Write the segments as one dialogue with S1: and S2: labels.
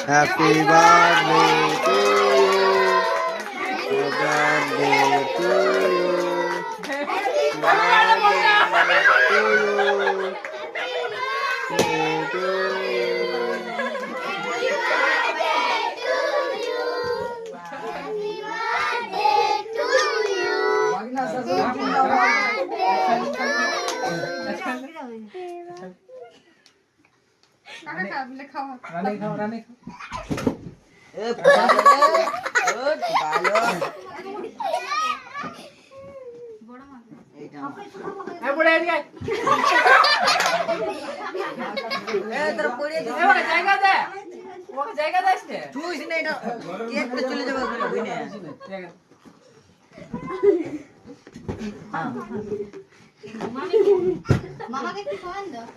S1: Happy birthday to you. Happy birthday to you.
S2: মামাকে কি খাওয়ান দাও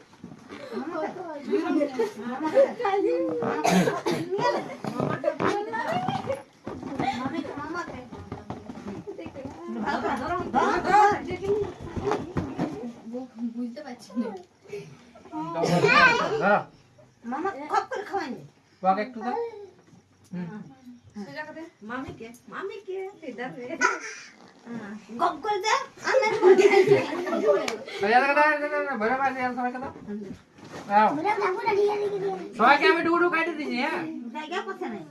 S2: বুঝতে পারছি না মামা কপ করে খাওয়ানি
S3: বাবা একটু দাও
S2: মামিকে দেবে গপ করে দে আমি
S3: ভরে মাঝে সবাইকে দাও দাও সবাইকে আমি টুকরো কাটে দিয়েছি হ্যাঁ
S2: জায়গা কোথায় নাই